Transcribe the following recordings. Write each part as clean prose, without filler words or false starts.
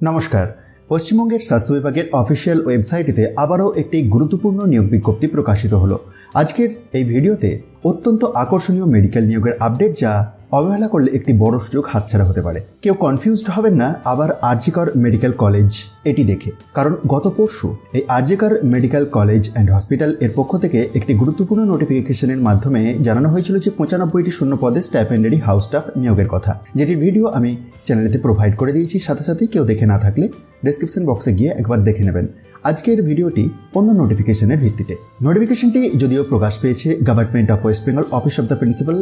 নমস্কার। পশ্চিমবঙ্গের স্বাস্থ্য বিভাগের অফিসিয়াল ওয়েবসাইটে আবারও একটি গুরুত্বপূর্ণ নিয়োগ বিজ্ঞপ্তি প্রকাশিত হলো। আজকের এই ভিডিওতে অত্যন্ত আকর্ষণীয় মেডিকেল নিয়োগের আপডেট, যা অবহেলা করলে একটি বড় সুযোগ হাতছাড়া হতে পারে। কেউ কনফিউজড হবেন না আবার আরজিকর মেডিকেল কলেজ এটি দেখে, কারণ গত পরশু এই RG Kar medical college and hospital এর পক্ষ থেকে একটি গুরুত্বপূর্ণ নোটিফিকেশনের মাধ্যমে জানানো হয়েছিল যে 95টি শূন্য পদে স্টাইপেন্ডারি হাউস স্টাফ নিয়োগের কথা, যেটির ভিডিও আমি চ্যানেলেতে প্রোভাইড করে দিয়েছি। সাথে সাথে কেউ দেখে না থাকলে ডেসক্রিপশন বক্সে গিয়ে একবার দেখে নেবেন। আজকের ভিডিওটি অন্য নোটিফিকেশনের ভিত্তিতে। নোটিফিকেশনটি যদিও প্রকাশ পেয়েছে government of West Bengal office of the principal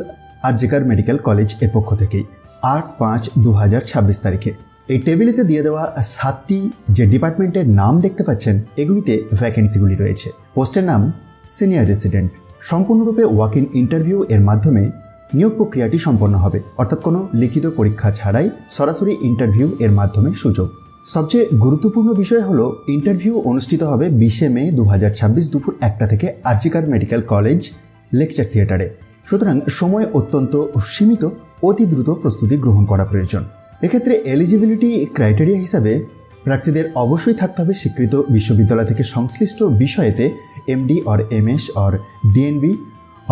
RG Kar medical college এর পক্ষ থেকেই 8/5/2026 তারিখে। এই টেবিলেতে দিয়ে দেওয়া 7টি যে ডিপার্টমেন্টের নাম দেখতে পাচ্ছেন, এগুলিতে ভ্যাকেন্সিগুলি রয়েছে। পোস্টের নাম সিনিয়র রেসিডেন্ট। সম্পূর্ণরূপে ওয়াক ইন ইন্টারভিউ এর মাধ্যমে নিয়োগ প্রক্রিয়াটি সম্পন্ন হবে, অর্থাৎ কোনো লিখিত পরীক্ষা ছাড়াই সরাসরি ইন্টারভিউ এর মাধ্যমে সুযোগ। সবচেয়ে গুরুত্বপূর্ণ বিষয় হলো ইন্টারভিউ অনুষ্ঠিত হবে 20 মে 2026 দুপুর 1টা থেকে আরজিকর মেডিকেল কলেজ লেকচার থিয়েটারে। সুতরাং সময় অত্যন্ত সীমিত, অতি দ্রুত প্রস্তুতি গ্রহণ করা প্রয়োজন। এক্ষেত্রে এলিজিবিলিটি ক্রাইটেরিয়া হিসাবে প্রার্থীদের অবশ্যই থাকতে হবে স্বীকৃত বিশ্ববিদ্যালয় থেকে সংশ্লিষ্ট বিষয়েতে MD or MS or DNB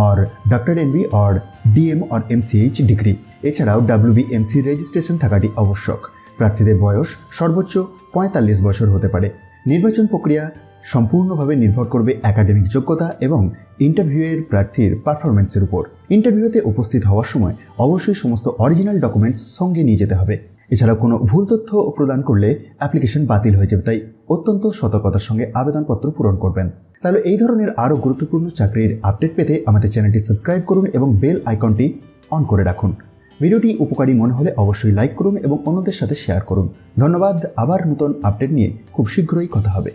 or doctor NB or DM or MCh degree. এছাড়াও WBMC রেজিস্ট্রেশন থাকাটি আবশ্যক। প্রার্থীদের বয়স সর্বোচ্চ 45 বছর হতে পারে। নির্বাচন প্রক্রিয়া সম্পূর্ণভাবে নির্ভর করবে একাডেমিক যোগ্যতা এবং ইন্টারভিউয়ের প্রার্থীর পারফরমেন্সের উপর। ইন্টারভিউতে উপস্থিত হওয়ার সময় অবশ্যই সমস্ত অরিজিনাল ডকুমেন্টস সঙ্গে নিয়ে যেতে হবে। এছাড়াও কোনো ভুল তথ্য প্রদান করলে অ্যাপ্লিকেশন বাতিল হয়ে যাবে, তাই অত্যন্ত সতর্কতার সঙ্গে আবেদনপত্র পূরণ করবেন। তাহলে এই ধরনের আরও গুরুত্বপূর্ণ চাকরির আপডেট পেতে আমাদের চ্যানেলটি সাবস্ক্রাইব করুন এবং বেল আইকনটি অন করে রাখুন। ভিডিওটি উপকারী মনে হলে অবশ্যই লাইক করুন এবং অন্যদের সাথে শেয়ার করুন। ধন্যবাদ। আবার নতুন আপডেট নিয়ে খুব শীঘ্রই কথা হবে।